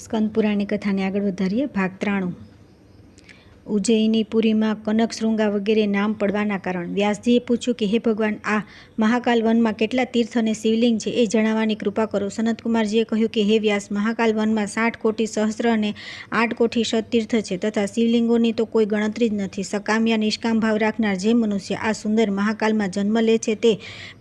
સ્કંદ પુરાણની કથાને આગળ વધારીએ. ભાગ 93. ઉજ્જૈની પુરીમાં કનકશૃંગા વગેરે નામ પડવાના કારણ. વ્યાસજીએ પૂછ્યું કે હે ભગવાન, આ મહાકાલ વનમાં કેટલા તીર્થ અને શિવલિંગ છે એ જણાવવાની કૃપા કરો. સનતકુમારજીએ કહ્યું કે હે વ્યાસ, મહાકાલ વનમાં 60 કોટી સહસ્ત્ર અને 8 કોટી શતતીર્થ છે તથા શિવલિંગોની તો કોઈ ગણતરી જ નથી. સકામ યા નિષ્કામ ભાવ રાખનાર જે મનુષ્ય આ સુંદર મહાકાલમાં જન્મ લે છે તે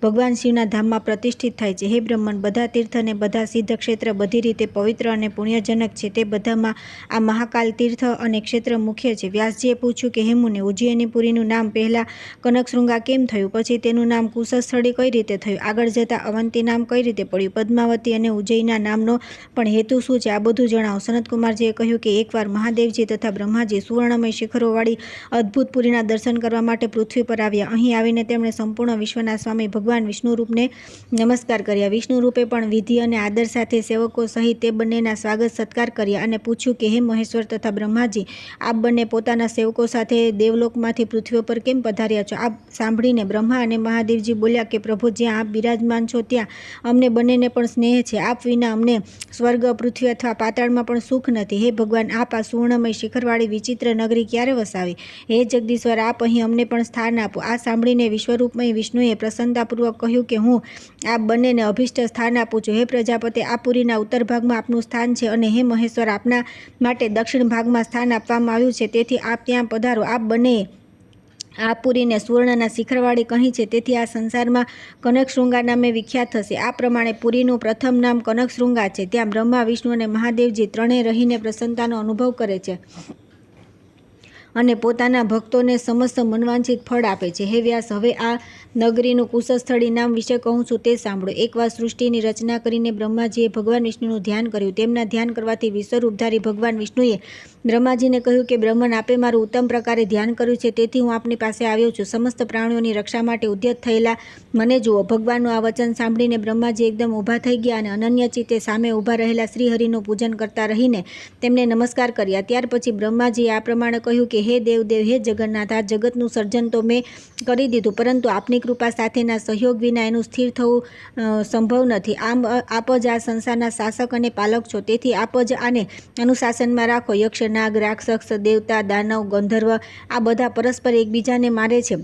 ભગવાન શિવના ધામમાં પ્રતિષ્ઠિત થાય છે. હે બ્રહ્મન, બધા તીર્થ અને બધા સિદ્ધ ક્ષેત્ર બધી રીતે પવિત્ર અને પુણ્યજનક છે. તે બધામાં આ મહાકાલ તીર્થ અને ક્ષેત્ર મુખ્ય છે. વ્યાસજીએ પૂછ્યું કે હે મુને, ઉજ્જૈની પુરીનું નામ પહેલા કનકશૃંગા કેમ થયું, પછી તેનું નામ કુશસ્થળી કઈ રીતે થયું, આગળ જતા અવંતી નામ કઈ રીતે પડ્યું, પદ્માવતી અને ઉજ્જૈનના નામનો પણ હેતુ શું છે, આ બધું જણાવો. સનતકુમારજીએ કહ્યું કે એકવાર મહાદેવજી તથા બ્રહ્માજી સુવર્ણમય શિખરોવાળી અદ્ભુત પુરીના દર્શન કરવા માટે પૃથ્વી પર આવ્યા. અહીં આવીને તેમણે સંપૂર્ણ વિશ્વના સ્વામી ભગવાન વિષ્ણુરૂપને નમસ્કાર કર્યા. વિષ્ણુરૂપે પણ વિધિ અને આદર સાથે સેવકો સહિત તે બંનેના સ્વાગત સત્કાર કર્યા અને પૂછ્યું કે હે મહેશ્વર તથા બ્રહ્માજી, આપ બંને પોતાના સેવકો સાથે દેવલોકમાંથી પૃથ્વી પર કેમ પધાર્યા છો? આ સાંભળીને બ્રહ્મા અને મહાદેવજી બોલ્યા કે પ્રભુ, જ્યાં આપ બિરાજમાન છો ત્યાં અમને બંનેને પણ સ્નેહ છે. આપ વિના અમને સ્વર્ગ, પૃથ્વી અથવા પાતાળમાં પણ સુખ નથી. હે ભગવાન, આપ આ સુવર્ણમય શિખરવાળી વિચિત્ર નગરી ક્યારે વસાવી? હે જગદીશ્વર, આપ અહીં અમને પણ સ્થાન આપો. આ સાંભળીને વિશ્વરૂપમય વિષ્ણુએ પ્રસન્નતાપૂર્વક કહ્યું કે હું આપ બંનેને અભિષ્ટ સ્થાન આપું છું. હે પ્રજાપતિ, આ પુરીના ઉત્તર ભાગમાં આપનું સ્થાન છે અને હે મહેશ્વર, આપના માટે દક્ષિણ ભાગમાં સ્થાન આપવામાં આવ્યું છે. તેથી આપ ત્યાં પધારો. આપ બંને આ પુરીને સુવર્ણના શિખરવાળી કહી છે, તેથી આ સંસારમાં કનકશૃંગા નામે વિખ્યાત થશે. આ પ્રમાણે પુરીનું પ્રથમ નામ કનકશૃંગા છે. ત્યાં બ્રહ્મા, વિષ્ણુ અને મહાદેવજી ત્રણેય રહીને પ્રસન્નતાનો અનુભવ કરે છે અને પોતાના ભક્તોને સમસ્ત મનવાંછિત ફળ આપે છે. હે વ્યાસ, હવે આ નગરીનું કુશસ્થળી નામ વિશે કહું છું તે સાંભળો. એકવાર સૃષ્ટિની રચના કરીને બ્રહ્માજીએ ભગવાન વિષ્ણુનું ધ્યાન કર્યું. તેમના ધ્યાન કરવાથી વિશ્વરૂપધારી ભગવાન વિષ્ણુએ બ્રહ્માજીને કહ્યું કે બ્રહ્મન, આપે મારું ઉત્તમ પ્રકારે ધ્યાન કર્યું છે, તેથી હું આપની પાસે આવ્યો છું. સમસ્ત પ્રાણીઓની રક્ષા માટે ઉદ્યત થયેલા મને જુઓ. ભગવાનનું આ વચન સાંભળીને બ્રહ્માજી એકદમ ઊભા થઈ ગયા અને અનન્ય ચિત્તે સામે ઊભા રહેલા શ્રીહરિનું પૂજન કરતા રહીને તેમને નમસ્કાર કર્યા. ત્યાર પછી બ્રહ્માજીએ આ પ્રમાણે કહ્યું કે હે દેવદેવ, હે જગન્નાથ, આ જગતનું સર્જન તો મેં કરી દીધું, પરંતુ આપની કૃપા સાથેના સહયોગ વિના એનું સ્થિર થવું સંભવ નથી. આપ જ આ સંસારના શાસક અને પાલક છો, તેથી આપ જ આને અનુશાસનમાં રાખો. યક્ષ, નાગ, રાક્ષસ, દેવતા, દાનવ, ગંધર્વ આ બધા પરસ્પર એકબીજાને મારે છે.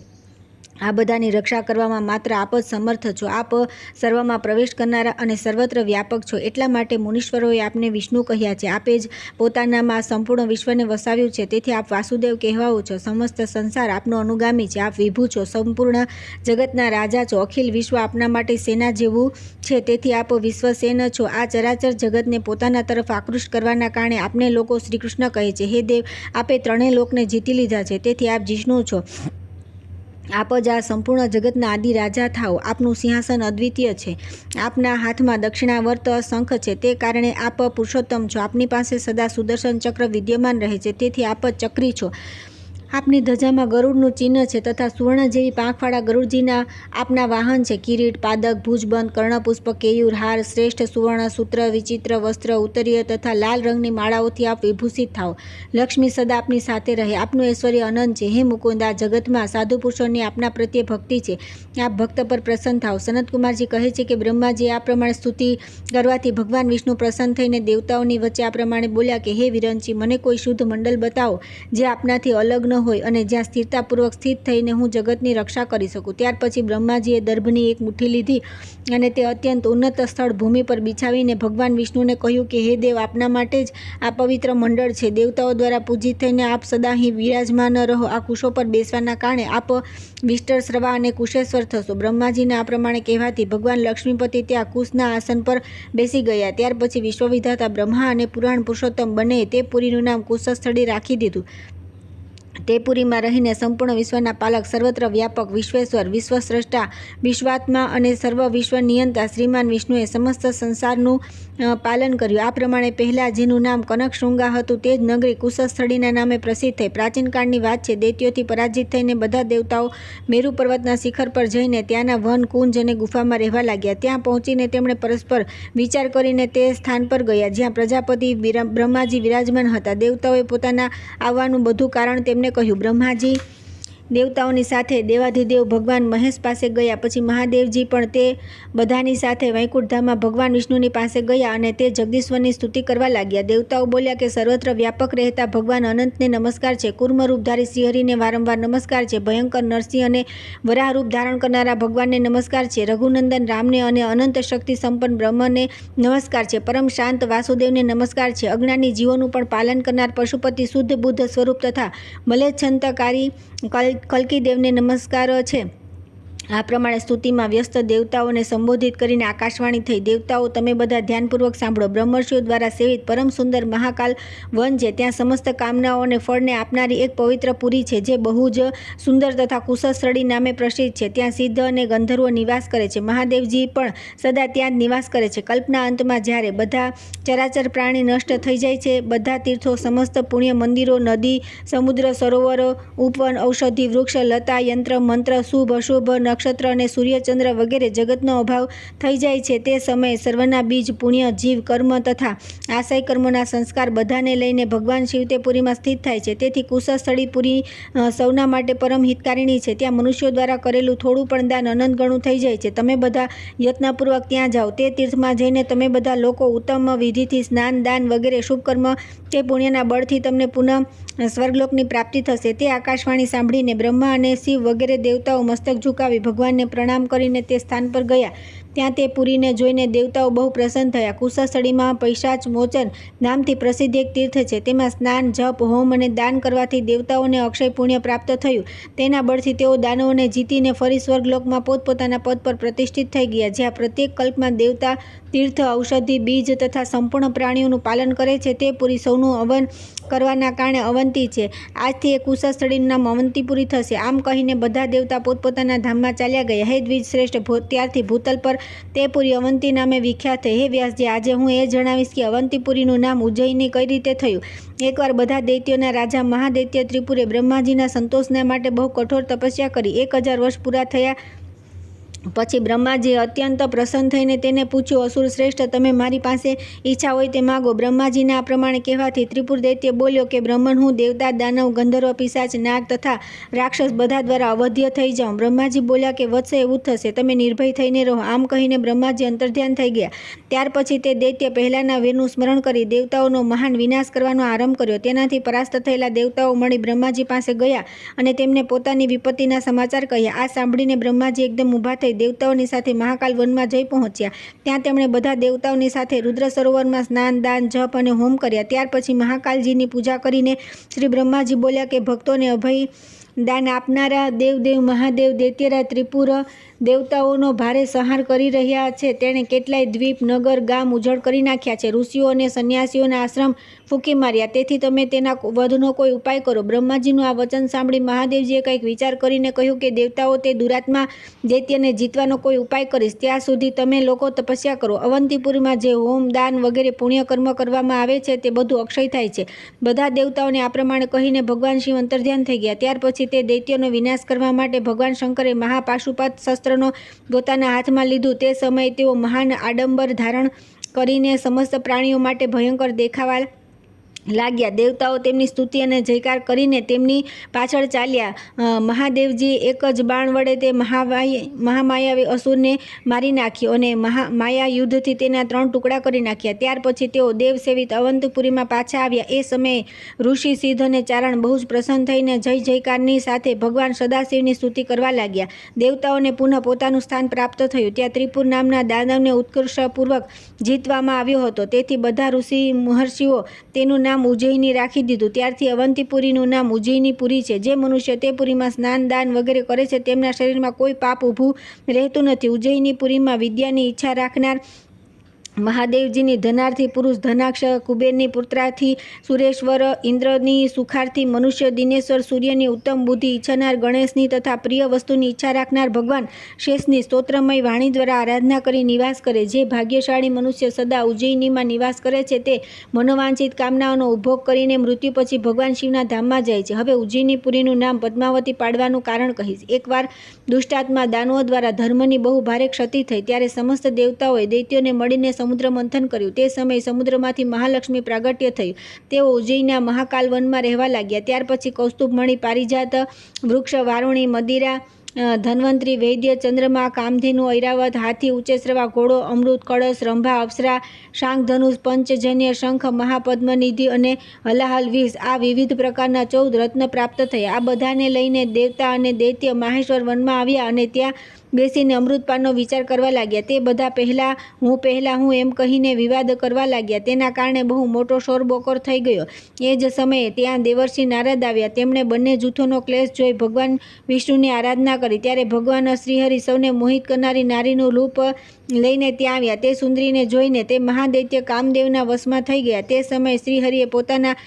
આ બધાની રક્ષા કરવામાં માત્ર આપ જ સમર્થ છો. આપ સર્વમાં પ્રવેશ કરનારા અને સર્વત્ર વ્યાપક છો. એટલા માટે મુનીશ્વરોએ આપને વિષ્ણુ કહ્યા છે. આપે જ પોતાનામાં સંપૂર્ણ વિશ્વને વસાવ્યું છે, તેથી આપ વાસુદેવ કહેવાઓ છો. સમસ્ત સંસાર આપનો અનુગામી છે. આપ વિભુ છો, સંપૂર્ણ જગતના રાજા છો. અખિલ વિશ્વ આપના માટે સેના જેવું છે, તેથી આપ વિશ્વસેન છો. આ ચરાચર જગતને પોતાના તરફ આકૃષ્ટ કરવાના કારણે આપને લોકો શ્રીકૃષ્ણ કહે છે. હે દેવ, આપે ત્રણેય લોકને જીતી લીધા છે, તેથી આપ જિષ્ણુ છો. આપ જ આ સંપૂર્ણ જગતના આદિ રાજા થાઓ. આપનું સિંહાસન અદ્વિતીય છે. આપના હાથમાં દક્ષિણાવર્ત શંખ છે, તે કારણે આપ પુરુષોત્તમ છો. આપની પાસે સદા સુદર્શન ચક્ર વિદ્યમાન રહે છે, તેથી આપ ચક્રી છો. આપની ધજામાં ગરુડનું ચિહ્ન છે તથા સુવર્ણ જેવી પાંખવાળા ગરુડજીના આપના વાહન છે. કિરીટ, પાદક, ભુજબંધ, કર્ણપુષ્પ, કેયુર, હાર, શ્રેષ્ઠ સુવર્ણ સૂત્ર, વિચિત્ર વસ્ત્ર, ઉત્તરીય તથા લાલ રંગની માળાઓથી આપ વિભૂષિત થાઓ. લક્ષ્મી સદા આપની સાથે રહે. આપનું ઐશ્વર્ય અનંત છે. હે મુકુંદ, આ જગતમાં સાધુ પુરુષોની આપના પ્રત્યે ભક્તિ છે. આપ ભક્ત પર પ્રસન્ન થાઓ. સનતકુમારજી કહે છે કે બ્રહ્માજીએ આ પ્રમાણે સ્તુતિ કરવાથી ભગવાન વિષ્ણુ પ્રસન્ન થઈને દેવતાઓની વચ્ચે આ પ્રમાણે બોલ્યા કે હે વિરંચી, મને કોઈ શુદ્ધ મંડળ બતાવો જે આપનાથી અલગ ન હોય અને જ્યાં સ્થિરતાપૂર્વક સ્થિત થઈને હું જગતની રક્ષા કરી શકું. ત્યાર પછી બ્રહ્માજીએ દર્ભની એક મુઠ્ઠી લીધી અને તે અત્યંત ઉન્નત સ્થળ ભૂમિ પર બિછાવીને ભગવાન વિષ્ણુને કહ્યું કે હે દેવ, આપના માટે જ આ પવિત્ર મંડળ છે. દેવતાઓ દ્વારા પૂજિત થઈને આપ સદા અહીં વિરાજમાન રહો. આ કુશો પર બેસવાના કારણે આપ વિષ્ટર, શ્રવા અને કુશેશ્વર થશો. બ્રહ્માજીના આ પ્રમાણે કહેવાથી ભગવાન લક્ષ્મીપતિ ત્યાં કુશના આસન પર બેસી ગયા. ત્યાર પછી વિશ્વવિધાતા બ્રહ્મા અને પુરાણ પુરુષોત્તમ બંનેએ તે પુરીનું નામ કુશસ્થળી રાખી દીધું. તે પુરીમાં રહીને સંપૂર્ણ વિશ્વના પાલક, સર્વત્ર વ્યાપક, વિશ્વેશ્વર, વિશ્વસ્રષ્ટા, વિશ્વાત્મા અને સર્વ વિશ્વ નિયંતા શ્રીમાન વિષ્ણુએ સમસ્ત સંસારનું પાલન કર્યું. આ પ્રમાણે પહેલાં જેનું નામ કનકશૃંગા હતું તે જ નગરી કુશસ્થળીના નામે પ્રસિદ્ધ થઈ. પ્રાચીન કાળની વાત છે. દૈત્યોથી પરાજિત થઈને બધા દેવતાઓ મેરુ પર્વતના શિખર પર જઈને ત્યાંના વન, કુંજ અને ગુફામાં રહેવા લાગ્યા. ત્યાં પહોંચીને તેમણે પરસ્પર વિચાર કરીને તે સ્થાન પર ગયા જ્યાં પ્રજાપતિ બ્રહ્માજી વિરાજમાન હતા. દેવતાઓએ પોતાના આવવાનું બધું કારણ તેમને કહ્યું. બ્રહ્માજી દેવતાઓની સાથે દેવાધિદેવ ભગવાન મહેશ પાસે ગયા. પછી મહાદેવજી પણ તે બધાની સાથે વૈકુંઠધામમાં ભગવાન વિષ્ણુની પાસે ગયા અને તે જગદીશ્વરની સ્તુતિ કરવા લાગ્યા. દેવતાઓ બોલ્યા કે સર્વત્ર વ્યાપક રહેતા ભગવાન અનંતને નમસ્કાર છે. કૂર્મ રૂપધારી શ્રીહરિને વારંવાર નમસ્કાર છે. ભયંકર નરસિંહ અને વરાહ રૂપ ધારણ કરનારા ભગવાનને નમસ્કાર છે. રઘુનંદન રામને અને અનંત શક્તિ સંપન્ન બ્રહ્મને નમસ્કાર છે. પરમ શાંત વાસુદેવને નમસ્કાર છે. અજ્ઞાની જીવોનું પણ પાલન કરનાર પશુપતિ શુદ્ધ બુદ્ધ સ્વરૂપ તથા મલેચ્છંતકારી કલ્કીદેવને નમસ્કાર છે. આ પ્રમાણે સ્તુતિમાં વ્યસ્ત દેવતાઓને સંબોધિત કરીને આકાશવાણી થઈ. દેવતાઓ, તમે બધા ધ્યાનપૂર્વક સાંભળો. બ્રહ્મર્ષિઓ દ્વારા સેવિત પરમ સુંદર મહાકાલ વન છે. ત્યાં સમસ્ત કામનાઓ અને ફળને આપનારી એક પવિત્ર પુરી છે જે બહુ જ સુંદર તથા કુશસ્થળી નામે પ્રસિદ્ધ છે. ત્યાં સિદ્ધ અને ગંધર્વો નિવાસ કરે છે. મહાદેવજી પણ સદા ત્યાં જ નિવાસ કરે છે. કલ્પના અંતમાં જ્યારે બધા ચરાચર પ્રાણી નષ્ટ થઈ જાય છે, બધા તીર્થો, સમસ્ત પુણ્ય મંદિરો, નદી, સમુદ્ર, સરોવરો, ઉપવન, ઔષધિ, વૃક્ષ, લતા, યંત્ર, મંત્ર, શુભ અશુભ, નક્ષત્ર અને સૂર્યચંદ્ર વગેરે જગતનો અભાવ થઈ જાય છે, તે સમયે સર્વના બીજ, પુણ્ય, જીવ, કર્મ તથા આશય કર્મોના સંસ્કાર બધાને લઈને ભગવાન શિવ તે પુરીમાં સ્થિત થાય છે. તેથી કુશસ્થળી પુરી સૌના માટે પરમ હિતકારિણી છે. ત્યાં મનુષ્યો દ્વારા કરેલું થોડું પણ દાન અનંત ગણું થઈ જાય છે. તમે બધા યત્નપૂર્વક ત્યાં જાઓ. તે તીર્થમાં જઈને તમે બધા લોકો ઉત્તમ વિધિથી સ્નાન, દાન વગેરે શુભ કર્મ તે પુણ્યના બળથી તમને પુનઃ સ્વર્ગલોકની પ્રાપ્તિ થશે. તે આકાશવાણી સાંભળીને બ્રહ્મા અને શિવ વગેરે દેવતાઓ મસ્તક ઝુકાવી ભગવાનને પ્રણામ કરીને તે સ્થાન પર ગયા. ત્યાં તે પુરીને જોઈને દેવતાઓ બહુ પ્રસન્ન થયા. કુશસ્થળીમાં પૈશાચ મોચન નામથી પ્રસિદ્ધ એક તીર્થ છે. તેમાં સ્નાન, જપ, હોમ અને દાન કરવાથી દેવતાઓને અક્ષય પુણ્ય પ્રાપ્ત થયું. તેના બળથી તેઓ દાનવોને જીતીને ફરી સ્વર્ગલોકમાં પોતપોતાના પદ પર પ્રતિષ્ઠિત થઈ ગયા. જ્યાં પ્રત્યેક કલ્પમાં દેવતા, તીર્થ, ઔષધિ, બીજ તથા સંપૂર્ણ પ્રાણીઓનું પાલન કરે છે, તે પુરી સૌનું અવન કરવાના કારણે અવંતી છે. આજથી એ કુશસ્થળીનું નામ અવંતીપુરી થશે. આમ કહીને બધા દેવતા પોતપોતાના ધામમાં ચાલ્યા ગયા. હે દ્વિજ શ્રેષ્ઠ, ત્યારથી ભૂતલ પર તે પુરી અવંતી નામે વિખ્યાત થઈ. હે વ્યાસજી, આજે હું એ જણાવીશ કે અવંતીપુરીનું નામ ઉજ્જૈની કઈ રીતે થયું. એકવાર બધા દૈત્યોના રાજા મહાદૈત્ય ત્રિપુરે બ્રહ્માજીના સંતોષના માટે બહુ કઠોર તપસ્યા કરી. 1000 વર્ષ પૂરા થયા પછી બ્રહ્માજી અત્યંત પ્રસન્ન થઈને તેને પૂછ્યું, અસુર શ્રેષ્ઠ, તમે મારી પાસે ઈચ્છા હોય તે માગો. બ્રહ્માજીના આ પ્રમાણે કહેવાથી ત્રિપુર દૈત્ય બોલ્યો કે બ્રહ્મણ, હું દેવતા, દાનવ, ગંધર્વ, પિશાચ, નાગ તથા રાક્ષસ બધા દ્વારા અવધ્ય થઈ જાઉં. બ્રહ્માજી બોલ્યા કે વત્સ, એવું થશે. તમે નિર્ભય થઈને રહો. આમ કહીને બ્રહ્માજી અંતર્ધ્યાન થઈ ગયા. ત્યાર પછી તે દૈત્ય પહેલાના વીરનું સ્મરણ કરી દેવતાઓનો મહાન વિનાશ કરવાનો આરંભ કર્યો. તેનાથી પરાસ્ત થયેલા દેવતાઓ મળી બ્રહ્માજી પાસે ગયા અને તેમને પોતાની વિપત્તિના સમાચાર કહ્યા. આ સાંભળીને બ્રહ્માજી એકદમ ઊભા થઈ દેવતાઓની સાથે મહાકાલ વનમાં જઈ પહોંચ્યા. ત્યાં તેમણે બધા દેવતાઓની સાથે રુદ્ર સરોવરમાં સ્નાન, દાન, જપ અને હોમ કર્યા. ત્યાર પછી મહાકાલજીની પૂજા કરીને શ્રી બ્રહ્માજી બોલ્યા કે ભક્તોને અભય દાન આપનારા દેવદેવ મહાદેવ દૈત્યરાજ ત્રિપુર દેવતાઓનો ભારે સંહાર કરી રહ્યા છે. તેણે કેટલાય દ્વીપ, નગર, ગામ ઉજળ કરી નાખ્યા છે. ઋષિઓ અને સંન્યાસીઓના આશ્રમ ફૂંકી માર્યા. તેથી તમે તેના વધનો કોઈ ઉપાય કરો. બ્રહ્માજીનું આ વચન સાંભળી મહાદેવજીએ કંઈક વિચાર કરીને કહ્યું કે દેવતાઓ, તે દુરાત્મા દૈત્યને જીતવાનો કોઈ ઉપાય કરીશ. ત્યાં સુધી તમે લોકો તપસ્યા કરો. અવંતીપુરીમાં જે હોમ, દાન વગેરે પુણ્ય કર્મ કરવામાં આવે છે તે બધું અક્ષય થાય છે. બધા દેવતાઓને આ પ્રમાણે કહીને ભગવાન શિવ અંતર્ધ્યાન થઈ ગયા. ત્યાર પછી તે દૈત્યનો વિનાશ કરવા માટે ભગવાન શંકરે મહાપાશુપત શસ્ત્રનો પોતાના હાથમાં લીધું. તે સમયે તેઓ મહાન આડંબર ધારણ કરીને સમસ્ત પ્રાણીઓ માટે ભયંકર દેખાવા લાગ્યા. દેવતાઓ તેમની સ્તુતિ અને જયકાર કરીને તેમની પાછળ ચાલ્યા. મહાદેવજી એક જ બાણ વડે તે મહામાયાવી અસુરને મારી નાખ્યો અને માયા યુદ્ધથી તેના 3 ટુકડા કરી નાખ્યા. ત્યાર પછી તેઓ દેવસેવિત અવંતપુરીમાં પાછા આવ્યા. એ સમયે ઋષિ, સિદ્ધ અને ચારણ બહુ જ પ્રસન્ન થઈને જય જયકારની સાથે ભગવાન સદાશિવની સ્તુતિ કરવા લાગ્યા. દેવતાઓને પુનઃ પોતાનું સ્થાન પ્રાપ્ત થયું. ત્યાં ત્રિપુર નામના દાનવને ઉત્કર્ષપૂર્વક જીતવામાં આવ્યો હતો. તેથી બધા ઋષિ મહર્ષિઓ તેનું નામ ઉજ્જૈની રાખી દીધું. ત્યારથી અવંતીપુરીનું નામ ઉજ્જૈની પુરી છે. જે મનુષ્ય તે પુરીમાં સ્નાન, દાન વગેરે કરે છે તેમના શરીરમાં કોઈ પાપ ઊભું રહેતું નથી. ઉજ્જૈની પુરીમાં વિદ્યાની ઈચ્છા રાખનાર મહાદેવજીની ધનાર્થી પુરુષ, ધનાક્ષ કુબેરની પુત્રાર્થી સુરેશ્વર, ઇન્દ્રની સુખાર્થી મનુષ્ય, દિનેશ્વર સૂર્યની ઉત્તમ બુદ્ધિ ઈચ્છનાર ગણેશની તથા પ્રિય વસ્તુની ઈચ્છા રાખનાર ભગવાન શેષની સ્તોત્રમય વાણી દ્વારા આરાધના કરી નિવાસ કરે. જે ભાગ્યશાળી મનુષ્ય સદા ઉજ્જૈનીમાં નિવાસ કરે છે તે મનોવાંછિત કામનાઓનો ઉપભોગ કરીને મૃત્યુ પછી ભગવાન શિવના ધામમાં જાય છે. હવે ઉજ્જૈની પુરીનું નામ પદ્માવતી પાડવાનું કારણ કહીશ. એકવાર દુષ્ટાત્મા દાનવો દ્વારા ધર્મની બહુ ભારે ક્ષતિ થઈ. ત્યારે સમસ્ત દેવતાઓએ દૈત્યોને મળીને સમુદ્ર મંથન કર્યું. તે સમયે સમુદ્રમાંથી મહાલક્ષ્મી પ્રાગટ્ય થયું. તેઓ ઉજ્જૈનના મહાકાલ વનમાં રહેવા લાગ્યા. ત્યાર પછી કૌસ્તુભમણિ, પારિજાત વૃક્ષ, વારુણી, મદિરા, ધન્વંતરી, વૈદ્ય, ચંદ્રમા, કામધેનુ, ઐરાવત, હાથી, ઉચેશ્રવા, ઘોડો, અમૃત, કળશ, રંભા, અપ્સરા, શાંખધનુષ, પંચજન્ય, શંખ, મહાપદ્મનિધિ અને હલાહલ વિષ, આ વિવિધ પ્રકારના 14 રત્ન પ્રાપ્ત થયા. આ બધાને લઈને દેવતા અને દૈત્ય માહેશ્વર વનમાં આવ્યા અને ત્યાં બેસીને અમૃતપાનનો વિચાર કરવા લાગ્યા. તે બધા પહેલાં હું એમ કહીને વિવાદ કરવા લાગ્યા. તેના કારણે બહુ મોટો શોરબકોર થઈ ગયો. એ જ સમયે ત્યાં દેવર્ષિ નારદ આવ્યા. તેમણે બંને જૂથોનો ક્લેશ જોઈ ભગવાન વિષ્ણુની આરાધના કરી. ત્યારે ભગવાન શ્રીહરિ સૌને મોહિત કરનારી નારીનું રૂપ લઈને ત્યાં આવ્યા. તે સુંદરીને જોઈને તે મહાદૈત્ય કામદેવના વશમાં થઈ ગયા. તે સમયે શ્રીહરિએ પોતાના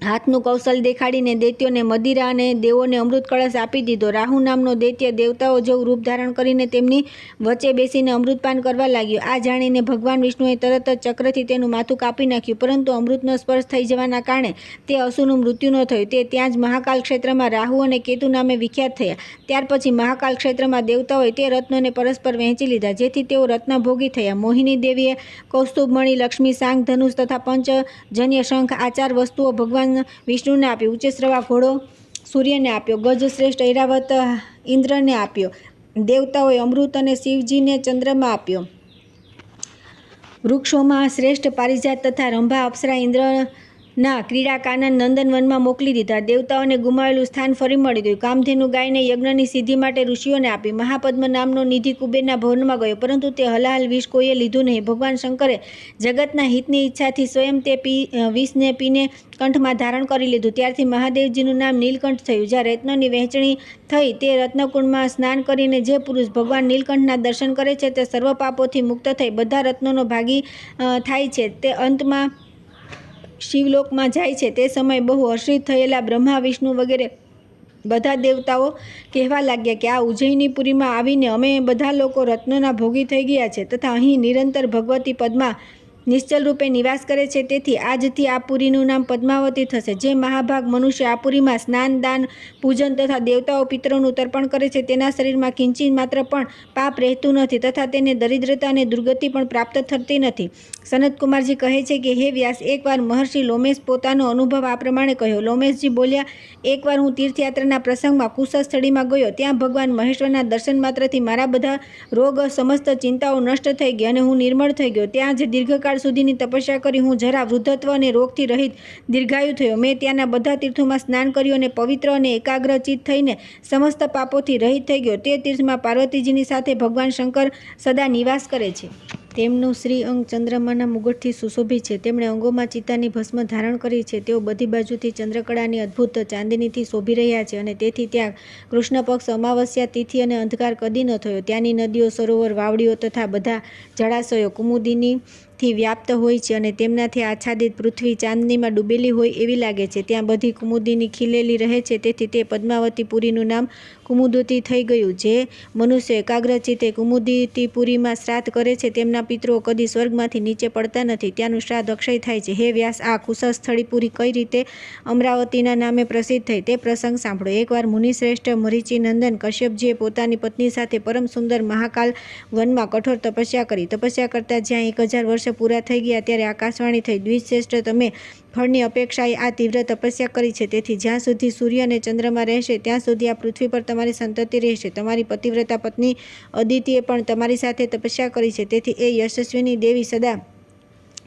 હાથનું કૌશલ દેખાડીને દૈત્યોને મદિરા અને દેવોને અમૃત કળશ આપી દીધો. રાહુ નામનો દૈત્ય દેવતાઓ જેવું રૂપ ધારણ કરીને તેમની વચ્ચે બેસીને અમૃતપાન કરવા લાગ્યો. આ જાણીને ભગવાન વિષ્ણુએ તરત જ ચક્રથી તેનું માથું કાપી નાખ્યું, પરંતુ અમૃતનો સ્પર્શ થઈ જવાના કારણે તે અસુરનું મૃત્યુ ન થયું. તે ત્યાં જ મહાકાલ ક્ષેત્રમાં રાહુ અને કેતુ નામે વિખ્યાત થયા. ત્યાર પછી મહાકાલ ક્ષેત્રમાં દેવતાઓએ તે રત્નોને પરસ્પર વહેંચી લીધા, જેથી તેઓ રત્નભોગી થયા. મોહિની દેવીએ કૌસ્તુભમણિ, લક્ષ્મી, શાંખ, ધનુષ તથા પંચજન્ય શંખ આ 4 વસ્તુઓ ભગવાન વિષ્ણુને આપી. ઉચેશ્રવા ઘોડો સૂર્યને આપ્યો. ગજ શ્રેષ્ઠ ઐરાવત ઇન્દ્રને આપ્યો. દેવતાઓએ અમૃત અને શિવજીને ચંદ્રમા આપ્યો. વૃક્ષોમાં શ્રેષ્ઠ પારિજાત તથા રંભા, અપ્સરા ઇન્દ્રના ક્રીડાકાનન નંદનવનમાં મોકલી દીધા. દેવતાઓને ગુમાવેલું સ્થાન ફરી મળી ગયું. કામધેનુ ગાયને યજ્ઞની સિદ્ધિ માટે ઋષિઓને આપી. મહાપદ્મ નામનો નિધિ કુબેરના ભવનમાં ગયો, પરંતુ તે હલાહલ વિષ કોઈએ લીધું નહીં. ભગવાન શંકરે જગતના હિતની ઈચ્છાથી સ્વયં તે વિષને પીને કંઠમાં ધારણ કરી લીધું. ત્યારથી મહાદેવજીનું નામ નીલકંઠ થયું. જ્યાં રત્નોની વહેંચણી થઈ તે રત્નકુંડમાં સ્નાન કરીને જે પુરુષ ભગવાન નીલકંઠના દર્શન કરે છે તે સર્વ પાપોથી મુક્ત થઈ બધા રત્નોનો ભાગી થાય છે. તે અંતમાં શિવલોકમાં જાય છે. તે સમયે બહુ હર્ષિત થયેલા બ્રહ્મા, વિષ્ણુ વગેરે બધા દેવતાઓ કહેવા લાગ્યા કે આ ઉજ્જૈનીપુરીમાં આવીને અમે બધા લોકો રત્નોના ભોગી થઈ ગયા છે તથા અહીં નિરંતર ભગવતી પદ્મા નિશ્ચલ રૂપે નિવાસ કરે છે. તેથી આજથી આ પુરીનું નામ પદ્માવતી થશે. જે મહાભાગ મનુષ્ય આ પુરીમાં સ્નાન, દાન, પૂજન તથા દેવતાઓ પિતરોનું તર્પણ કરે છે તેના શરીરમાં કિંચિત માત્ર પણ પાપ રહેતું નથી તથા તેને દરિદ્રતા અને દુર્ગતિ પણ પ્રાપ્ત થતી નથી. સનતકુમારજી કહે છે કે હે વ્યાસ, એકવાર મહર્ષિ લોમેશ પોતાનો અનુભવ આ પ્રમાણે કહ્યો. લોમેશજી બોલ્યા, એકવાર હું તીર્થયાત્રાના પ્રસંગમાં કુશસ્થળીમાં ગયો. ત્યાં ભગવાન મહેશ્વરના દર્શન માત્રથી મારા બધા રોગ, સમસ્ત ચિંતાઓ નષ્ટ થઈ ગઈ અને હું નિર્મળ થઈ ગયો. ત્યાં જ દીર્ઘકાળ સુધીની તપસ્યા કરી હું જરા, વૃદ્ધત્વ અને રોગથી રહિત દીર્ઘાયુ થયો. મેં ત્યાંના બધા તીર્થોમાં સ્નાન કર્યું અને પવિત્ર અને એકાગ્રચિત થઈને સમસ્ત પાપોથી રહિત થઈ ગયો. તે તીર્થમાં પાર્વતીજીની સાથે ભગવાન શંકર સદા નિવાસ કરે છે. તેમનું શ્રી અંગ ચંદ્રમાના મુગટથી સુશોભિત છે. તેમણે અંગોમાં ચિત્તાની ભસ્મ ધારણ કરી છે. તેઓ બધી બાજુથી ચંદ્રકળાની અદ્ભુત ચાંદનીથી શોભી રહ્યા છે અને તેથી ત્યાં કૃષ્ણ પક્ષ, અમાવસ્યા તિથિ અને અંધકાર કદી ન થયો. ત્યાંની નદીઓ, સરોવર, વાવડીઓ તથા બધા જળાશયો કુમુદિનીથી વ્યાપ્ત હોય છે અને તેમનાથી આચ્છાદિત પૃથ્વી ચાંદનીમાં ડૂબેલી હોય એવી લાગે છે. ત્યાં બધી કુમુદિની ખીલેલી રહે છે. તેથી તે પદ્માવતી પુરીનું નામ કુમુદવતી થઈ ગયું. જે મનુષ્ય એકાગ્રચિત્તે કુમુદિતીપુરીમાં શ્રાદ્ધ કરે છે તેમના પિતરો કદી સ્વર્ગમાંથી નીચે પડતા નથી. ત્યાંનું શ્રાદ્ધ અક્ષય થાય છે. હે વ્યાસ, આ કુશસ્થળીપુરી કઈ રીતે અમરાવતીના નામે પ્રસિદ્ધ થઈ તે પ્રસંગ સાંભળો. એકવાર મુનિશ્રેષ્ઠ મરીચી નંદન કશ્યપજીએ પોતાની પત્ની સાથે પરમ સુંદર મહાકાલ વનમાં કઠોર તપસ્યા કરી. તપસ્યા કરતાં જ્યાં 1000 વર્ષ પૂરા થઈ ગયા ત્યારે આકાશવાણી થઈ, દ્વિજશ્રેષ્ઠ, તમે ફળની અપેક્ષાએ આ તીવ્ર તપસ્યા કરી છે. તેથી જ્યાં સુધી સૂર્ય અને ચંદ્રમા રહેશે ત્યાં સુધી આ પૃથ્વી પર તમારી સંતતિ રહેશે. તમારી પતિવ્રતા પત્ની અદિતિએ પણ તમારી સાથે તપસ્યા કરી છે. તેથી એ યશસ્વીની દેવી સદા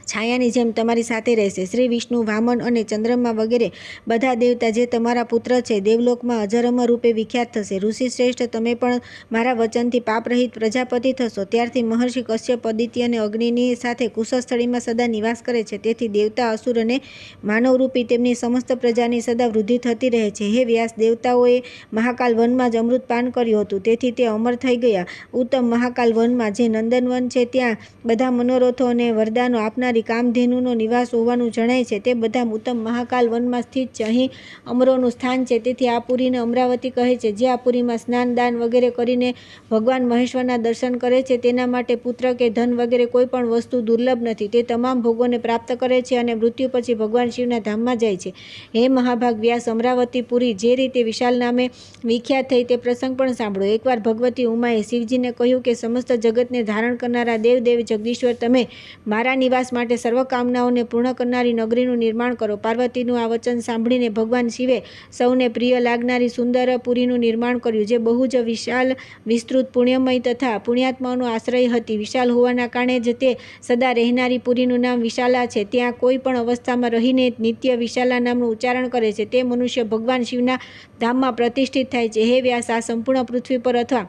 છાયાની જેમ તમારી સાથે રહેશે. શ્રી વિષ્ણુ, વામન અને ચંદ્રમા વગેરે બધા દેવતા જે તમારા પુત્ર છે દેવલોકમાં અજરઅમર રૂપે વિખ્યાત થશે. ઋષિ શ્રેષ્ઠ, તમે પણ મારા વચનથી પાપરહિત પ્રજાપતિ થશો. ત્યારથી મહર્ષિ કશ્યપ અદિતિ અને અગ્નિની સાથે કુશસ્થળીમાં સદા નિવાસ કરે છે. તેથી દેવતા, અસુર અને માનવરૂપી તેમની સમસ્ત પ્રજાની સદા વૃદ્ધિ થતી રહે છે. હે વ્યાસ, દેવતાઓએ મહાકાલ વનમાં જ અમૃત પાન કર્યું હતું તેથી તે અમર થઈ ગયા. ઉત્તમ મહાકાલ વનમાં જે નંદનવન છે ત્યાં બધા મનોરથો અને વરદાનો આપનારી આવનારી કામધેનુનો નિવાસ હોવાનું જણાય છે. તે બધા ઉત્તમ મહાકાલ વનમાં સ્થિત છે. અહીં અમરોનું સ્થાન છે. તેથી આ પુરીને અમરાવતી કહે છે. જે આ પુરીમાં સ્નાન દાન વગેરે કરીને ભગવાન મહેશ્વરના દર્શન કરે છે તેના માટે પુત્ર કે ધન વગેરે કોઈ પણ વસ્તુ દુર્લભ નથી. તે તમામ ભોગોને પ્રાપ્ત કરે છે અને મૃત્યુ પછી ભગવાન શિવના ધામમાં જાય છે. હે મહાભાગ વ્યાસ, અમરાવતી પુરી જે રીતે વિશાલ નામે વિખ્યાત થઈ તે પ્રસંગ પણ સાંભળો. એકવાર ભગવતી ઉમાએ શિવજીને કહ્યું કે સમસ્ત જગતને ધારણ કરનારા દેવદેવ જગદીશ્વર, તમે મારા નિવાસ માટે સર્વ કામનાઓને પૂર્ણ કરનારી નગરીનું નિર્માણ કરો. પાર્વતીનું આ વચન સાંભળીને ભગવાન શિવે સૌને પ્રિય લાગનારી સુંદર પુરીનું નિર્માણ કર્યું, જે બહુ જ વિશાળ, વિસ્તૃત, પુણ્યમય તથા પુણ્યાત્માઓનો આશ્રય હતી. વિશાળ હોવાના કારણે જ તે સદા રહેનારી પુરીનું નામ વિશાલા છે. ત્યાં કોઈ પણ અવસ્થામાં રહીને નિત્ય વિશાલા નામનું ઉચ્ચારણ કરે છે તે મનુષ્ય ભગવાન શિવના ધામમાં પ્રતિષ્ઠિત થાય છે. હે વ્યાસ, આ સંપૂર્ણ પૃથ્વી પર અથવા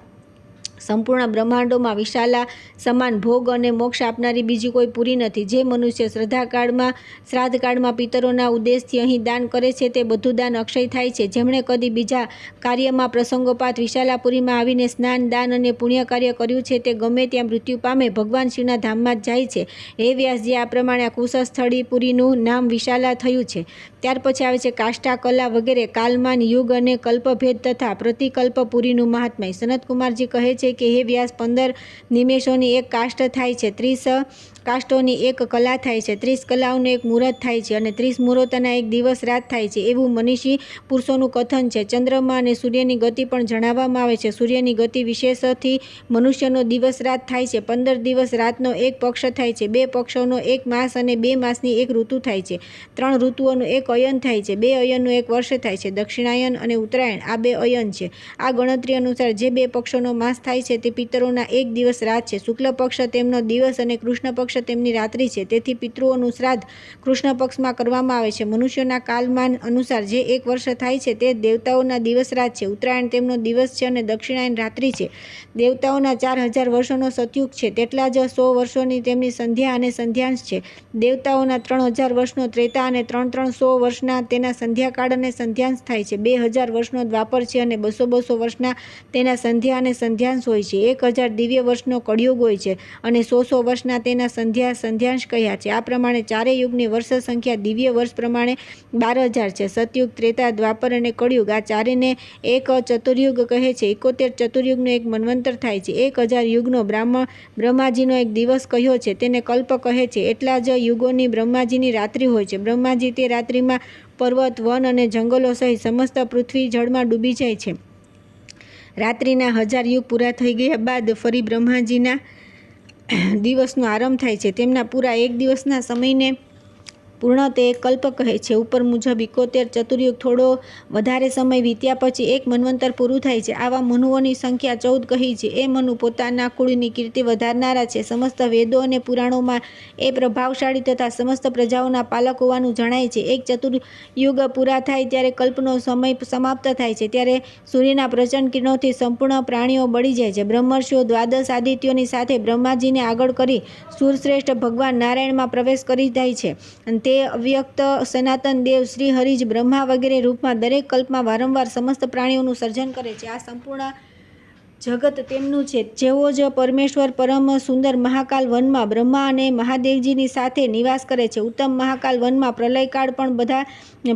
સંપૂર્ણ બ્રહ્માંડોમાં વિશાલા સમાન ભોગ અને મોક્ષ આપનારી બીજી કોઈ પુરી નથી. જે મનુષ્ય શ્રાદ્ધકાળમાં પિતરોના ઉદ્દેશથી અહીં દાન કરે છે તે બધું દાન અક્ષય થાય છે. જેમણે કદી બીજા કાર્યમાં પ્રસંગોપાત વિશાલાપુરીમાં આવીને સ્નાન દાન અને પુણ્ય કાર્ય કર્યું છે તે ગમે ત્યાં મૃત્યુ પામે ભગવાન શિવના ધામમાં જ જાય છે. હે વ્યાસજી, આ પ્રમાણે આ કુશસ્થળી પુરીનું નામ વિશાલા થયું છે. ત્યાર પછી આવે છે કાષ્ટા, કલા વગેરે કાલમાન, યુગ અને કલ્પભેદ તથા પ્રતિકલ્પ પુરીનું મહાત્મ્ય. સનતકુમારજી કહે છે કે હે વ્યાસ, 15 નિમેષોની એક કાષ્ટ થાય છે, 30 કાષ્ટોની એક કલા થાય છે, 30 કલાઓનું એક મુહૂર્ત થાય છે અને 30 મુહૂર્તના એક દિવસ રાત થાય છે. એવું મનીષી પુરુષોનું કથન છે. ચંદ્રમા અને સૂર્યની ગતિ પણ જણાવવામાં આવે છે. સૂર્યની ગતિ વિશેષથી મનુષ્યનો દિવસ રાત થાય છે. 15 દિવસ રાતનો એક પક્ષ થાય છે, 2 પક્ષોનો એક માસ અને 2 માસની એક ઋતુ થાય છે, 3 ઋતુઓનું એક અયન થાય છે, 2 અયનનું એક વર્ષ થાય છે. દક્ષિણાયન અને ઉત્તરાયણ આ 2 અયન છે. આ ગણતરી અનુસાર જે 2 પક્ષોનો માસ થાય છે તે પિતરોના એક દિવસ રાત છે. શુક્લ પક્ષ તેમનો દિવસ અને કૃષ્ણ પક્ષ તેમની રાત્રિ છે. તેથી પિતૃઓનું શ્રાદ્ધ કૃષ્ણ પક્ષમાં કરવામાં આવે છે. મનુષ્યોના કાલમાન અનુસાર જે એક વર્ષ થાય છે તે દેવતાઓના દિવસ રાત છે. ઉત્તરાયણ તેમનો દિવસ છે અને દક્ષિણાયન રાત્રિ છે. દેવતાઓના 4000 વર્ષોનો સતયુગ છે, તેટલા જ 100 વર્ષોની તેમની સંધ્યા અને સંધ્યાંશ છે. દેવતાઓના 3000 વર્ષનો ત્રેતા અને 100 વર્ષના તેના સંધ્યાકાળ અને સંધ્યાંશ થાય છે. 2000 વર્ષનો દ્વાપર છે અને 200 વર્ષના તેના સંધ્યા અને સંધ્યાંશ હોય છે. 1000 દિવ્ય વર્ષનો કળિયુગ હોય છે અને 100 વર્ષના તેના સંધ્યાંશ કહ્યા છે. આ પ્રમાણે ચારેય યુગની વર્ષ સંખ્યા દિવ્ય વર્ષ પ્રમાણે 12000 છે. સતયુગ, ત્રેતા, દ્વાપર અને કળિયુગ આ ચારેને એક ચતુર્યુગ કહે છે. 71 ચતુર્યુગનો એક મન્વંતર થાય છે. 1000 યુગનો બ્રહ્માજીનો એક દિવસ કહ્યો છે તેને કલ્પ કહે છે. એટલા જ યુગોની બ્રહ્માજીની રાત્રિ હોય છે. બ્રહ્માજી તે રાત્રિમાં પર્વત, વન અને જંગલો સહિત સમસ્ત પૃથ્વી જળમાં ડૂબી જાય છે. રાત્રિના 1000 યુગ પૂરા થઈ ગયા બાદ ફરી બ્રહ્માજીના દિવસનો આરંભ થાય છે. તેમના પૂરા એક દિવસના સમયને પૂર્ણ તે એક કલ્પ કહે છે. ઉપર મુજબ 71 ચતુર્યુગ થોડો વધારે સમય વીત્યા પછી એક મન્વંતર પૂરું થાય છે. આવા મનુઓની સંખ્યા 14 કહી છે. એ મનુ પોતાના કુળની કીર્તિ વધારનારા છે. સમસ્ત વેદો અને પુરાણોમાં એ પ્રભાવશાળી તથા સમસ્ત પ્રજાઓના પાલક હોવાનું જણાય છે. એક ચતુર્યુગ પૂરા થાય ત્યારે કલ્પનો સમય સમાપ્ત થાય છે. ત્યારે સૂર્યના પ્રચંડ કિરણોથી સંપૂર્ણ પ્રાણીઓ બળી જાય છે. બ્રહ્મર્ષિઓ દ્વાદશ આદિત્યોની સાથે બ્રહ્માજીને આગળ કરી સુરશ્રેષ્ઠ ભગવાન નારાયણમાં પ્રવેશ કરી જાય છે. તે અવ્યક્ત સનાતન દેવ શ્રી હરિ જ બ્રહ્મા વગેરે રૂપમાં દરેક કલ્પમાં વારંવાર સમસ્ત પ્રાણીઓનું સર્જન કરે છે. આ સંપૂર્ણ જગત તેમનું છે. જેઓ જ પરમેશ્વર પરમ સુંદર મહાકાલ વનમાં બ્રહ્મા અને મહાદેવજીની સાથે નિવાસ કરે છે. ઉત્તમ મહાકાલ વનમાં પ્રલયકાળ પણ બધા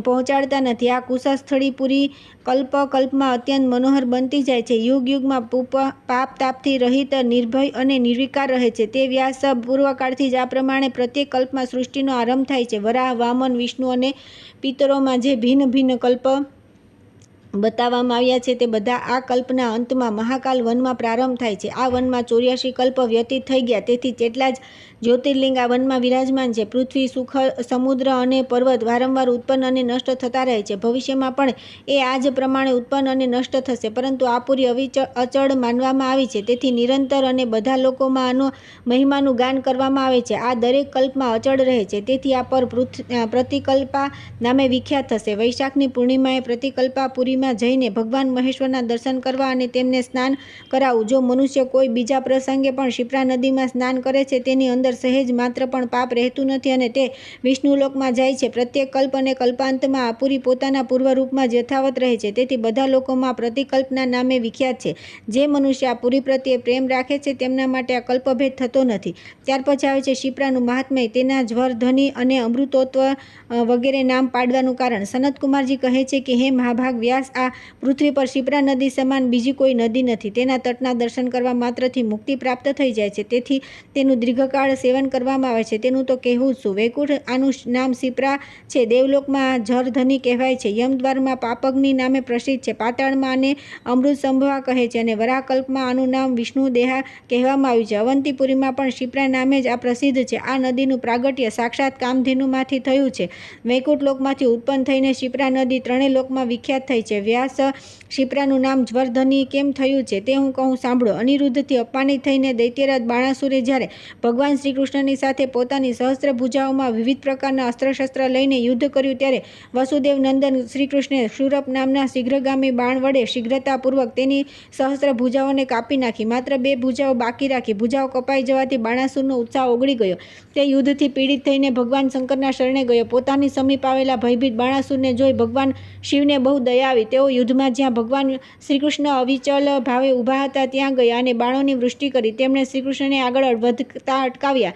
પહોંચાડતા નથી. આ કુશસ્થળી પુરી કલ્પમાં અત્યંત મનોહર બનતી જાય છે. યુગ યુગમાં પાપ તાપથી રહિત, નિર્ભય અને નિર્વિકાર રહે છે. તે વ્યાસ પૂર્વકાળથી જ આ પ્રમાણે પ્રત્યેક કલ્પમાં સૃષ્ટિનો આરંભ થાય છે. વરાહ, વામન, વિષ્ણુ અને પિતરોમાં જે ભિન્ન ભિન્ન કલ્પ બતાવવામાં આવ્યા છે તે બધા આ કલ્પના અંતમાં મહાકાલ વનમાં પ્રારંભ થાય છે. આ વનમાં 84 કલ્પ વ્યતીત થઈ ગયા. તેથી તેટલા જ જ્યોતિર્લિંગ આ વનમાં વિરાજમાન છે. પૃથ્વી, સમુદ્ર અને પર્વત વારંવાર ઉત્પન્ન અને નષ્ટ થતા રહે છે. ભવિષ્યમાં પણ એ આ જ પ્રમાણે ઉત્પન્ન અને નષ્ટ થશે. પરંતુ આ પુરી અચળ માનવામાં આવી છે. તેથી નિરંતર અને બધા લોકોમાં આનો મહિમાનું ગાન કરવામાં આવે છે. આ દરેક કલ્પમાં અચળ રહે છે. તેથી આ પર પ્રતિકલ્પા નામે વિખ્યાત થશે. વૈશાખની પૂર્ણિમાએ પ્રતિકલ્પા પુરીમાં નદીમાં જઈને ભગવાન મહેશ્વરના દર્શન કરવા અને તેમને સ્નાન કરાવવું. જો મનુષ્ય કોઈ બીજા પ્રસંગે પણ ક્ષિપ્રા નદીમાં સ્નાન કરે છે તેની અંદર સહેજ માત્ર પણ પાપ રહેતું નથી અને તે વિષ્ણુલોકમાં જાય છે. પ્રત્યેક કલ્પ અને કલ્પાંતમાં અપુરી પોતાના પૂર્વરૂપમાં જ યથાવત રહે છે. તેથી બધા લોકોમાં પ્રતિકલ્પના નામે વિખ્યાત છે. જે મનુષ્ય આ પુરી પ્રત્યે પ્રેમ રાખે છે તેમના માટે આ કલ્પભેદ થતો નથી. ત્યાર પછી આવે છે ક્ષિપ્રાનું મહાત્મ્ય, તેના જ્વર, ધની અને અમૃતોત્વ વગેરે નામ પાડવાનું કારણ. સનતકુમારજી કહે છે કે હે મહાભાગ વ્યાસ, આ પૃથ્વી પર ક્ષિપ્રા નદી સમાન બીજી કોઈ નદી નથી. તેના તટના દર્શન કરવા માત્રથી મુક્તિ પ્રાપ્ત થઈ જાય છે. તેથી તેનું દીર્ઘકાળ સેવન કરવામાં આવે છે. તેનું તો કહેવું જ શું. વૈકુંઠ આનું નામ ક્ષિપ્રા છે. દેવલોકમાં જરધની કહેવાય છે. યમદ્વારમાં પાપગ્નિ નામે પ્રસિદ્ધ છે. પાતાળમાં આને અમૃત સંભવા કહે છે અને વરાહકલ્પમાં આનું નામ વિષ્ણુ દેહા કહેવામાં આવ્યું છે. અવંતીપુરીમાં પણ ક્ષિપ્રા નામે જ આ પ્રસિદ્ધ છે. આ નદીનું પ્રાગટ્ય સાક્ષાત કામધેનુમાંથી થયું છે. વૈકુંઠ લોકમાંથી ઉત્પન્ન થઈને ક્ષિપ્રા નદી ત્રણેય લોકમાં વિખ્યાત થઈ છે. વ્યાસ, ક્ષિપ્રાનું નામ જ્વરધની કેમ થયું છે તે હું કહું સાંભળો. અનિરુદ્ધથી અપમાનિત થઈને દૈત્યરાજ બાણાસુરે જ્યારે ભગવાન શ્રીકૃષ્ણની સાથે પોતાની સહસ્ત્ર ભુજાઓમાં વિવિધ પ્રકારના અસ્ત્રશસ્ત્ર લઈને યુદ્ધ કર્યું ત્યારે વસુદેવ નંદન શ્રીકૃષ્ણે શૂરપ નામના શીઘ્રગામી બાણ વડે શીઘ્રતાપૂર્વક તેની સહસ્ત્ર ભુજાઓને કાપી નાખી. માત્ર 2 ભુજાઓ બાકી રાખી. ભુજાઓ કપાઈ જવાથી બાણાસુરનો ઉત્સાહ ઓગળી ગયો. તે યુદ્ધથી પીડિત થઈને ભગવાન શંકરના શરણે ગયો. પોતાની સમીપ આવેલા ભયભીત બાણાસુરને જોઈ ભગવાન શિવને બહુ દયા આવી. તેઓ યુદ્ધમાં જ્યાં ભગવાન શ્રીકૃષ્ણ અવિચલ ભાવે ઊભા હતા ત્યાં ગયા અને બાણોની વૃષ્ટિ કરી. તેમણે શ્રીકૃષ્ણને આગળ વધતા અટકાવ્યા.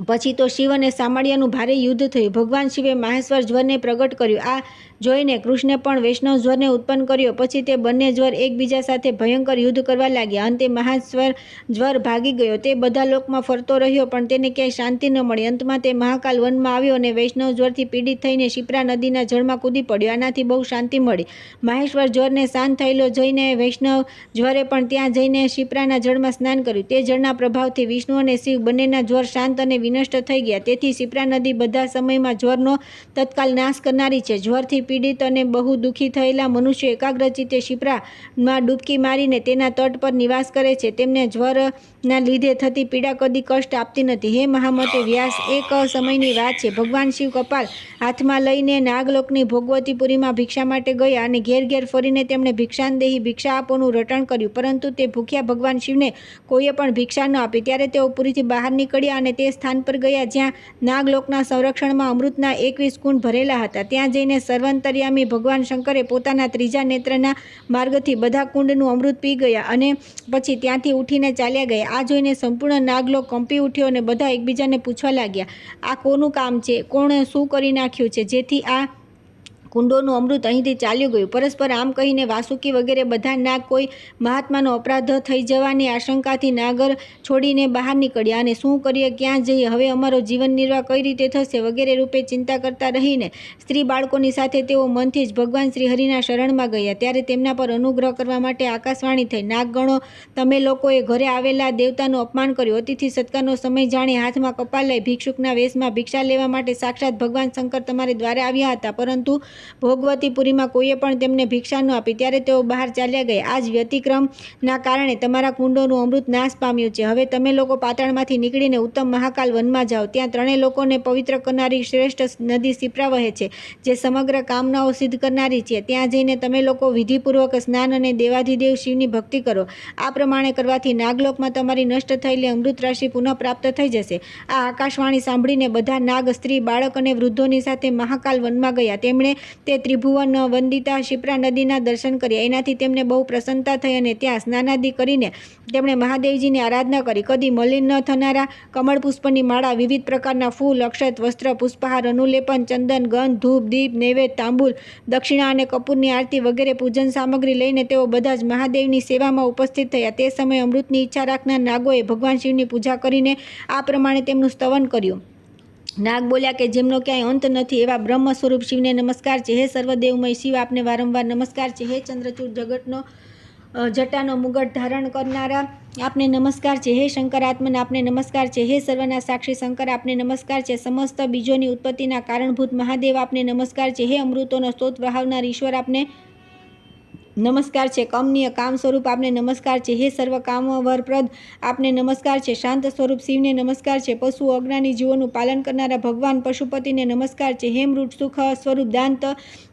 પછી તો શિવ અને સામળિયાનું ભારે યુદ્ધ થયું. ભગવાન શિવે માહેશ્વર જ્વરને પ્રગટ કર્યું. આ જોઈને કૃષ્ણે પણ વૈષ્ણવ જ્વરને ઉત્પન્ન કર્યો. પછી તે બંને જ્વર એકબીજા સાથે ભયંકર યુદ્ધ કરવા લાગ્યા. અંતે મહાશ્વર જ્વર ભાગી ગયો. તે બધા લોકમાં ફરતો રહ્યો પણ તેને ક્યાંય શાંતિ ન મળી. અંતમાં તે મહાકાલ વનમાં આવ્યો અને વૈષ્ણવ જ્વરથી પીડિત થઈને ક્ષિપ્રા નદીના જળમાં કૂદી પડ્યો. આનાથી બહુ શાંતિ મળી. માહેશ્વર જ્વરને શાંત થયેલો જઈને વૈષ્ણવ જ્વરે પણ ત્યાં જઈને ક્ષિપ્રાના જળમાં સ્નાન કર્યું. તે જળના પ્રભાવથી વિષ્ણુ અને શિવ બંનેના જ્વર શાંત અને વિનષ્ટ થઈ ગયા. તેથી ક્ષિપ્રા નદી બધા સમયમાં જ્વરનો તત્કાલ નાશ કરનારી છે. જ્વરથી પીડિત અને બહુ દુઃખી થયેલા મનુષ્યો એકાગ્રચિત્તે ક્ષિપ્રામાં ડૂબકી મારીને તેના તટ પર નિવાસ કરે છે. તેમને જ્વરના લીધે થતી પીડા કદી કષ્ટ આપતી નથી. હે મહામતે વ્યાસ, એક સમયની વાત છે. ભગવાન શિવ કપાલ હાથમાં લઈને નાગલોકની ભોગવતીપુરીમાં ભિક્ષા માટે ગયા અને ઘેર ઘેર ફરીને તેમણે ભિક્ષાનદેહી ભિક્ષા આપોનું રટણ કર્યું. પરંતુ તે ભૂખ્યા ભગવાન શિવને કોઈએ પણ ભિક્ષા ન આપી. ત્યારે તેઓ પુરીથી બહાર નીકળ્યા અને તે સ્થાન પર ગયા જ્યાં નાગલોકના સંરક્ષણમાં અમૃતના 21 કુંડ ભરેલા હતા. ત્યાં જઈને સર્વાંતર્યામી ભગવાન શંકરે પોતાના ત્રીજા નેત્રના માર્ગથી બધા કુંડનું અમૃત પી ગયા અને પછી ત્યાંથી ઉઠીને ચાલ્યા ગયા. આ જોઈને સંપૂર્ણ નાગલોક કંપી ઉઠ્યો અને બધા એકબીજાને પૂછવા લાગ્યા, આ કોનું કામ છે? કોણે શું કરી નાખ્યું છે જેથી આ કુંડોનું અમૃત અહીંથી ચાલ્યું ગયું? પરસ્પર આમ કહીને વાસુકી વગેરે બધા નાગ કોઈ મહાત્માનો અપરાધ થઈ જવાની આશંકાથી નાગર છોડીને બહાર નીકળ્યા અને શું કરીએ, ક્યાં જઈએ, હવે અમારો જીવન નિર્વાહ કઈ રીતે થશે વગેરે રૂપે ચિંતા કરતા રહીને સ્ત્રી બાળકોની સાથે તેઓ મનથી જ ભગવાન શ્રી હરિના શરણમાં ગયા. ત્યારે તેમના પર અનુગ્રહ કરવા માટે આકાશવાણી થઈ, નાગગણો, તમે લોકોએ ઘરે આવેલા દેવતાનું અપમાન કર્યું. અતિથિ સત્કારનો સમય જાણી હાથમાં કપાલ લઈ ભિક્ષુકના વેશમાં ભિક્ષા લેવા માટે સાક્ષાત ભગવાન શંકર તમારે દ્વારે આવ્યા હતા. પરંતુ ભોગવતીપુરીમાં કોઈએ પણ તેમને ભિક્ષા ન આપી. ત્યારે તેઓ બહાર ચાલ્યા ગયા. આ જ વ્યતિક્રમના કારણે તમારા કુંડોનું અમૃત નાશ પામ્યું છે. હવે તમે લોકો પાતાળમાંથી નીકળીને ઉત્તમ મહાકાલ વનમાં જાઓ. ત્યાં ત્રણેય લોકોને પવિત્ર કરનારી શ્રેષ્ઠ નદી ક્ષિપ્રા વહે છે જે સમગ્ર કામનાઓ સિદ્ધ કરનારી છે. ત્યાં જઈને તમે લોકો વિધિપૂર્વક સ્નાન અને દેવાધિદેવ શિવની ભક્તિ કરો. આ પ્રમાણે કરવાથી નાગલોકમાં તમારી નષ્ટ થયેલી અમૃત રાશિ પુનઃ પ્રાપ્ત થઈ જશે. આ આકાશવાણી સાંભળીને બધા નાગ, સ્ત્રી, બાળક અને વૃદ્ધોની સાથે મહાકાલ વનમાં ગયા. તેમણે તે ત્રિભુવન વંદિતા ક્ષિપ્રા નદીના દર્શન કર્યા. એનાથી તેમને બહુ પ્રસન્નતા થઈ અને ત્યાં સ્નાનાદિ કરીને તેમણે મહાદેવજીની આરાધના કરી. કદી મલિન ન થનારા કમળપુષ્પની માળા, વિવિધ પ્રકારના ફૂલ, અક્ષત, વસ્ત્ર, પુષ્પહાર, અનુલેપન, ચંદન, ગંધ, ધૂપ, દીપ, નૈવેદ્ય, તાંબુલ, દક્ષિણા અને કપૂરની આરતી વગેરે પૂજન સામગ્રી લઈને તેઓ બધા જ મહાદેવની સેવામાં ઉપસ્થિત થયા. તે સમયે અમૃતની ઈચ્છા રાખનાર નાગોએ ભગવાન શિવની પૂજા કરીને આ પ્રમાણે તેમનું સ્તવન કર્યું. નાગ બોલ્યા કે જેમનો ક્યાંય અંત નથી એવા બ્રહ્મ સ્વરૂપ શિવને નમસ્કાર છે. હે સર્વદેવમય શિવ, આપને વારંવાર નમસ્કાર છે. હે ચંદ્રચૂડ જગતનો જટાનો મુગટ ધારણ કરનારા, આપને નમસ્કાર છે. હે શંકરાત્મન, આપને નમસ્કાર છે. હે સર્વના સાક્ષી શંકર, આપને નમસ્કાર છે. સમસ્ત બીજોની ઉત્પત્તિના કારણભૂત મહાદેવ, આપને નમસ્કાર છે. હે અમૃતોનો સ્ત્રોત વહાવનાર ઈશ્વર, આપને નમસ્કાર છે. કમનીય કામ સ્વરૂપ આપને નમસ્કાર છે. હે સર્વ કામ વરપ્રદ આપને નમસ્કાર છે. શાંત સ્વરૂપ શિવને નમસ્કાર છે. પશુ અજ્ઞાની જીવોનું પાલન કરનારા ભગવાન પશુપતિને નમસ્કાર છે. હે મૃત સુખ સ્વરૂપ દાંત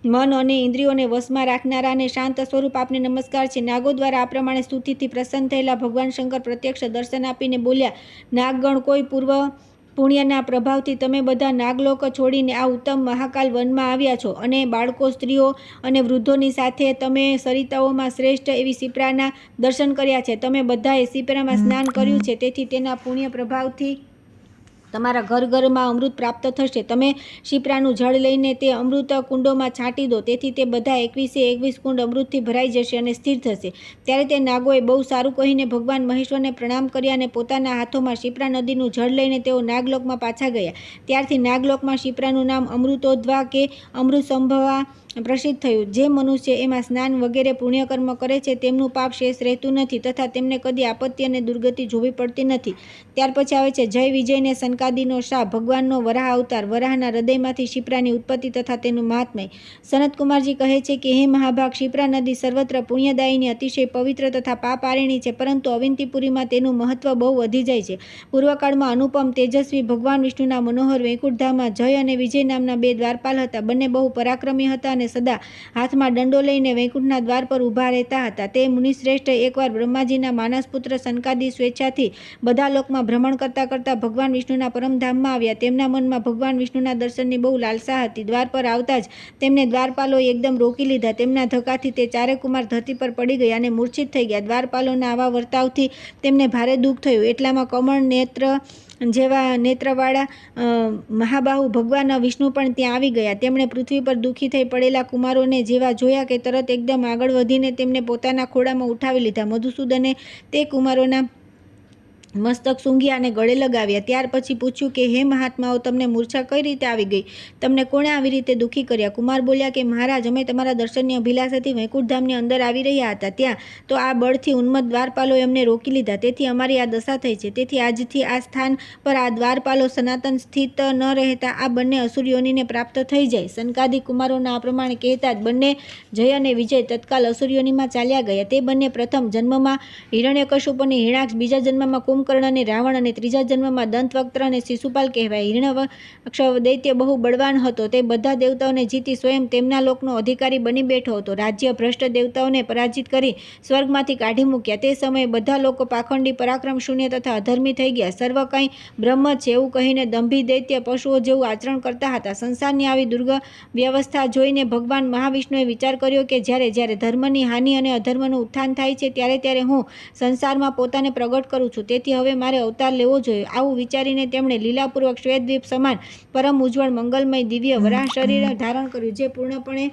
મન અને ઇન્દ્રિયોને વશમાં રાખનારાને શાંત સ્વરૂપ આપને નમસ્કાર છે. નાગો દ્વારા આ પ્રમાણે સ્તુતિથી પ્રસન્ન થયેલા ભગવાન શંકર પ્રત્યક્ષ દર્શન આપીને બોલ્યા, નાગગણ, કોઈ પૂર્વ પુણ્યના પ્રભાવથી તમે બધા નાગલોક છોડીને આ ઉત્તમ મહાકાલ વનમાં આવ્યા છો, અને બાળકો, સ્ત્રીઓ અને વૃદ્ધોની સાથે તમે સરિતાઓમાં શ્રેષ્ઠ એવી શિપ્રાના દર્શન કર્યા છે. તમે બધાએ શિપ્રામાં સ્નાન કર્યું છે, તેથી તેના પુણ્ય પ્રભાવથી તમારા ઘર ઘરમાં અમૃત પ્રાપ્ત થશે. તમે શિપ્રાનું જળ લઈને તે અમૃત કુંડોમાં છાંટી દો, તેથી તે બધા 21 કુંડ અમૃતથી ભરાઈ જશે અને સ્થિર થશે. ત્યારે તે નાગોએ બહુ સારું કહીને ભગવાન મહેશ્વરને પ્રણામ કર્યા અને પોતાના હાથોમાં શિપ્રા નદીનું જળ લઈને તેઓ નાગલોકમાં પાછા ગયા. ત્યારથી નાગલોકમાં શિપ્રાનું નામ અમૃતોદ્ધવા કે અમૃત સંભવા પ્રસિદ્ધ થયું. જે મનુષ્ય એમાં સ્નાન વગેરે પુણ્યકર્મ કરે છે, તેમનું પાપ શેષ રહેતું નથી, તથા તેમને કદી આપત્તિ અને દુર્ગતિ જોવી પડતી નથી. ત્યાર પછી આવે છે જય વિજયને સનકાદિનો શાપ, ભગવાનનો વરાહ અવતાર, વરાહના હૃદયમાંથી શિપ્રાની ઉત્પત્તિ તથા તેનું મહાત્મય. સનતકુમારજી કહે છે કે હે મહાભાગ, શિપ્રા નદી સર્વત્ર પુણ્યદાયીની, અતિશય પવિત્ર તથા પાપારિણી છે, પરંતુ અવંતિપુરીમાં તેનું મહત્વ બહુ વધી જાય છે. પૂર્વકાળમાં અનુપમ તેજસ્વી ભગવાન વિષ્ણુના મનોહર વૈકુંઠધામમાં જય અને વિજય નામના બે દ્વારપાલ હતા. બંને બહુ પરાક્રમી હતા અને સદા હાથમાં દંડો લઈને વૈકુંઠના દ્વાર પર ઊભા રહેતા હતા. તે મુનિશ્રેષ્ઠ એકવાર બ્રહ્માજીના માનસપુત્ર સનકાદિ સ્વેચ્છાથી બધા લોકમાં ભ્રમણ કરતા કરતા ભગવાન વિષ્ણુના પરમધામમાં આવ્યા. તેમના મનમાં ભગવાન વિષ્ણુના દર્શનની બહુ લાલસા હતી. દ્વાર પર આવતા જ તેમને દ્વારપાલોએ એકદમ રોકી લીધા. તેમના ધક્કાથી તે ચારે કુમાર ધરતી પર પડી ગયા અને મૂર્છિત થઈ ગયા. દ્વારપાલોના આવા વર્તાવથી તેમને ભારે દુઃખ થયું. એટલામાં કમળ નેત્ર જેવા નેત્રવાળા મહાબાહુ ભગવાન વિષ્ણુ પણ ત્યાં આવી ગયા. તેમણે પૃથ્વી પર દુઃખી થઈ પડેલા કુમારોને જેવા જોયા કે તરત એકદમ આગળ વધીને તેમને પોતાના ખોળામાં ઉઠાવી લીધા. મધુસૂદને તે કુમારોના મસ્તક સૂંઘ્યા અને ગળે લગાવ્યા. ત્યાર પછી પૂછ્યું કે હે મહાત્માઓ, તમને મૂર્છા કઈ રીતે આવી ગઈ? તમને કોણે આવી રીતે દુઃખી કર્યા? કુમાર બોલ્યા કે મહારાજ, અમે તમારા દર્શનની અભિલાષાથી વૈકુંઠધામની અંદર આવી રહ્યા હતા. ત્યાં તો આ બળથી ઉન્મત્ત દ્વારપાલોએ અમને રોકી લીધા, તેથી અમારી આ દશા થઈ છે. તેથી આજથી આ સ્થાન પર આ દ્વારપાલો સનાતન સ્થિત ન રહેતા આ બંને અસુરયોનીને પ્રાપ્ત થઈ જાય. સનકાદિક કુમારોના આ પ્રમાણે કહેતા જ બંને જય અને વિજય તત્કાલ અસુરયોનીમાં ચાલ્યા ગયા. તે બંને પ્રથમ જન્મમાં હિરણ્યકશુપ અને હિરણાક્ષ, બીજા જન્મમાં કુંભકર્ણ અને રાવણ, અને ત્રીજા જન્મમાં દંતવક્ત્ર અને શિશુપાલ કહેવાય. હિરણ્યકશ દૈત્ય બહુ બળવાન હતો. તે બધા દેવતાઓને જીતી સ્વયં તેમના લોકનો અધિકારી બની બેઠો હતો. રાજ્ય ભ્રષ્ટ દેવતાઓને પરાજિત કરી સ્વર્ગમાંથી કાઢી મૂક્યા. તે સમયે બધા લોકો પાખંડી, પરાક્રમ શૂન્ય તથા અધર્મી થઈ ગયા. સર્વ કંઈ બ્રહ્મ છે એવું કહીને દંભી દૈત્ય પશુઓ જેવું આચરણ કરતા હતા. સંસારની આવી વ્યવસ્થા જોઈને ભગવાન મહાવિષ્ણુએ વિચાર કર્યો કે જ્યારે જ્યારે ધર્મની હાનિ અને અધર્મનું ઉત્થાન થાય છે, ત્યારે ત્યારે હું સંસારમાં પોતાને પ્રગટ કરું છું. તેથી હવે મારે અવતાર લેવો જોઈએ. આવું વિચારીને તેમણે લીલાપૂર્વક શ્વેતદ્વીપ સમાન પરમ ઉજ્જવળ મંગલમય દિવ્ય વરાહ શરીર ધારણ કર્યું, જે પૂર્ણપણે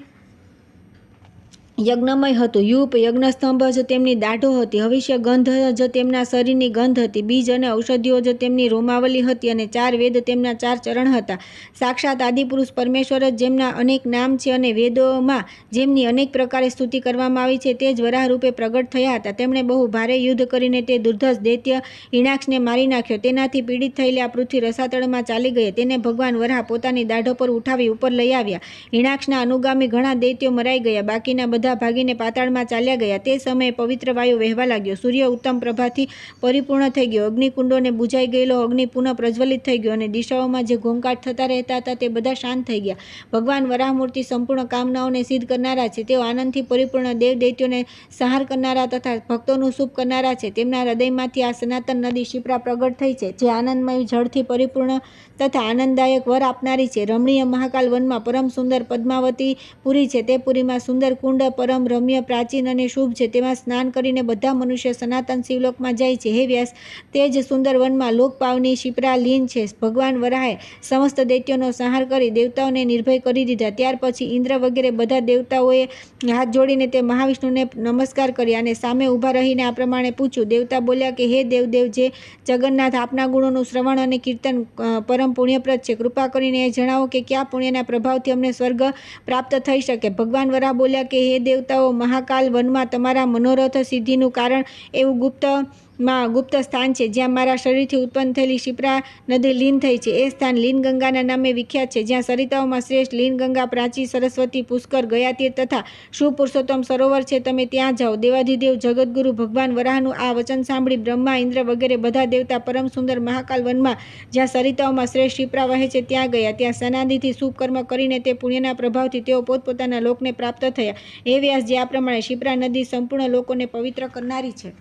યજ્ઞમય હતું. યુપ યજ્ઞસ્તંભ જ તેમની દાઢો હતી. હવિષ્ય ગંધ જ તેમના શરીરની ગંધ હતી. બીજ અને ઔષધિઓ જ તેમની રોમાવલી હતી, અને 4 વેદ તેમના 4 ચરણ હતા. સાક્ષાત આદિપુરુષ પરમેશ્વર જ જેમના અનેક નામ છે અને વેદોમાં જેમની અનેક પ્રકારે સ્તુતિ કરવામાં આવી છે, તે જ વરાહ રૂપે પ્રગટ થયા હતા. તેમણે બહુ ભારે યુદ્ધ કરીને તે દુર્ધર્ષ દૈત્ય હિરણાક્ષને મારી નાખ્યો. તેનાથી પીડિત થયેલી આ પૃથ્વી રસાતળમાં ચાલી ગઈ. તેને ભગવાન વરાહ પોતાની દાઢો પર ઉઠાવી ઉપર લઈ આવ્યા. હિરણાક્ષના અનુગામી ઘણા દૈત્યો મરાઈ ગયા. બાકીના બધા ભાગીને પાતાળમાં ચાલ્યા ગયા. તે સમયે પવિત્ર વાયુ વહેવા લાગ્યો. સૂર્ય ઉત્તમ પ્રભાથી પરિપૂર્ણ થઈ ગયો. અગ્નિકુંડોને બુઝાઈ ગયેલો અગ્નિ પુનઃ પ્રજ્વલિત થઈ ગયો, અને દિશાઓમાં જે ઘોંઘાટ થતા રહેતા હતા તે બધા શાંત થઈ ગયા. ભગવાન વરાહમૂર્તિ સંપૂર્ણ કામનાઓને સિદ્ધ કરનારા છે. તેઓ આનંદથી પરિપૂર્ણ દેવ દૈત્યોને સંહાર કરનારા તથા ભક્તોનું શુભ કરનારા છે. તેમના હૃદયમાંથી આ સનાતન નદી શિપ્રા પ્રગટ થઈ છે, જે આનંદમય જળથી પરિપૂર્ણ તથા આનંદદાયક વર આપનારી છે. રમણીય મહાકાલ વનમાં પરમ સુંદર પદ્માવતી પુરી છે. તે પુરીમાં સુંદર કુંડ પરમ રમ્ય, પ્રાચીન અને શુભ છે. તેમાં સ્નાન કરીને બધા મનુષ્ય સનાતન શિવલોકમાં જાય છે. હે વ્યાસ, તે જ સુંદર વનમાં લોકપાવની શિપ્રા લીન છે. ભગવાન વરાહે સમસ્ત દૈત્યોનો સંહાર કરી દેવતાઓને નિર્ભય કરી દીધા. ત્યાર પછી ઇન્દ્ર વગેરે બધા દેવતાઓએ હાથ જોડીને તે મહાવિષ્ણુને નમસ્કાર કર્યા અને સામે ઊભા રહીને આ પ્રમાણે પૂછ્યું. દેવતા બોલ્યા કે હે દેવદેવ, જે જગન્નાથ, આપના ગુણોનું શ્રવણ અને કીર્તન પરમ પુણ્યપ્રદ છે. કૃપા કરીને એ જણાવો કે કયા પુણ્યના પ્રભાવથી અમને સ્વર્ગ પ્રાપ્ત થઈ શકે. ભગવાન વરાહ બોલ્યા કે હે દેવતાઓ, મહાકાલ વનમાં તમારા મનોરથ સિદ્ધિનું કારણ એવું ગુપ્ત માં ગુપ્ત સ્થાન છે જ્યાં મારા શરીરથી ઉત્પન્ન થયેલી શિપ્રા નદી લીન થઈ છે. એ સ્થાન લીન ગંગાના નામે વિખ્યાત છે, જ્યાં સરિતાઓમાં શ્રેષ્ઠ લીન ગંગા, પ્રાચી, સરસ્વતી, પુષ્કર, ગયાતીર તથા સુપુરુષોત્તમ સરોવર છે. તમે ત્યાં જાઓ. દેવાધિદેવ જગતગુરુ ભગવાન વરાહનું આ વચન સાંભળી બ્રહ્મા, ઇન્દ્ર વગેરે બધા દેવતા પરમ સુંદર મહાકાલ વનમાં જ્યાં સરિતાઓમાં શ્રેષ્ઠ શિપ્રા વહે છે ત્યાં ગયા. ત્યાં સ્નાનાદિથી શુભ કર્મ કરીને તે પુણ્યના પ્રભાવથી તેઓ પોતપોતાના લોકને પ્રાપ્ત થયા. હે વ્યાસજી, આ પ્રમાણે શિપ્રા નદી સંપૂર્ણ લોકોને પવિત્ર કરનારી છે.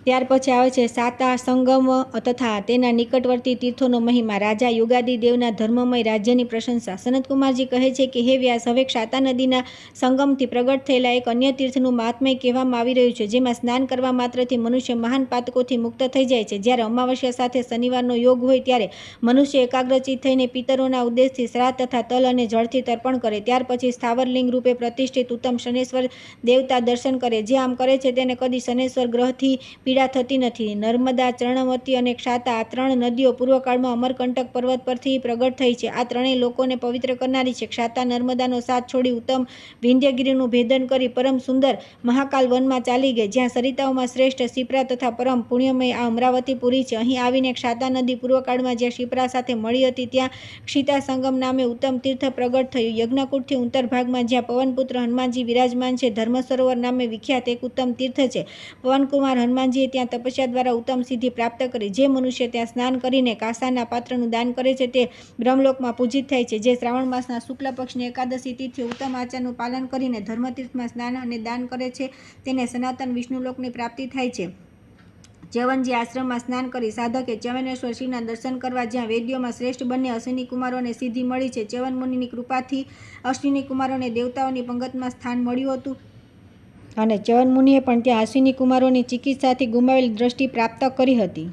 ત્યાર પછી આવે છે સાતા સંગમ તથા તેના નિકટવર્તી તીર્થોનો મહિમા. રાજા યુગાદી દેવના ધર્મમય રાજ્યની પ્રશંસા. સનતકુમારજી કહે છે કે હે વ્યાસ, હવે ક્ષાતા નદીના સંગમથી પ્રગટ થયેલા એક અન્ય તીર્થનું મહાત્મ્ય કહેવામાં આવી રહ્યું છે, જેમાં સ્નાન કરવા માત્રથી મનુષ્ય મહાન પાતકોથી મુક્ત થઈ જાય છે. જ્યારે અમાવસ્યા સાથે શનિવારનો યોગ હોય ત્યારે મનુષ્ય એકાગ્રચિત થઈને પિતરોના ઉદ્દેશથી શ્રાદ્ધ તથા તલ અને જળથી તર્પણ કરે. ત્યાર પછી સ્થાવરલિંગ રૂપે પ્રતિષ્ઠિત ઉત્તમ શનેશ્વર દેવતા દર્શન કરે. જે આમ કરે છે તેને કદી શનેશ્વર ગ્રહથી પીડા થતી નથી. નર્મદા, ચર્ણવતી અને ક્ષાતા, આ 3 નદીઓ પૂર્વકાળમાં અમરકંટક પર્વત પરથી પ્રગટ થઈ છે. આ ત્રણેય લોકોને પવિત્ર કરનારી છે. ક્ષાતા નર્મદાનો સાથ છોડી ઉત્તમ વિંધ્યગીરીનું ભેદન કરી પરમ સુંદર મહાકાલ વનમાં ચાલી ગઈ, જ્યાં સરિતાઓમાં શ્રેષ્ઠ શિપ્રા તથા પરમ પુણ્યમય આ અમરાવતીપુરી છે. અહીં આવીને ક્ષાતા નદી પૂર્વકાળમાં જ્યાં શિપ્રા સાથે મળી હતી ત્યાં ક્ષિતા સંગમ નામે ઉત્તમ તીર્થ પ્રગટ થયું. યજ્ઞકૂટથી ઉત્તર ભાગમાં જ્યાં પવનપુત્ર હનુમાનજી વિરાજમાન છે, ધર્મ સરોવર નામે વિખ્યાત એક ઉત્તમ તીર્થ છે. પવનકુમાર હનુમાનજીએ ત્યાં તપસ્યા દ્વારા ઉત્તમ સિદ્ધિ પ્રાપ્ત કરી. જે મનુષ્ય ત્યાં સ્નાન કરીને કાંસાના પાત્રનું દાન કરે છે તે બ્રહ્મલોકમાં પૂજિત થાય છે. જે શ્રાવણ માસના શુક્લ પક્ષની એકાદશી તિથિએ ઉત્તમ આચારનું પાલન કરીને ધર્મતીર્થમાં સ્નાન અને દાન કરે છે તેને સનાતન વિષ્ણુલોકની પ્રાપ્તિ થાય છે. ચ્યવનજી આશ્રમમાં સ્નાન કરી સાધકે ચ્યવનેશ્વર શિવના દર્શન કરવા, જ્યાં વેદ્યોમાં શ્રેષ્ઠ બંને અશ્વિની કુમારોને સિદ્ધિ મળી છે. ચ્યવન મુનિની કૃપાથી અશ્વિની કુમારોને દેવતાઓની પંગતમાં સ્થાન મળ્યું હતું અને ચ્યવન મુનિએ પણ ત્યાં અશ્વિની કુમારોની ચિકિત્સાથી ગુમાવેલી દ્રષ્ટિ પ્રાપ્ત કરી હતી.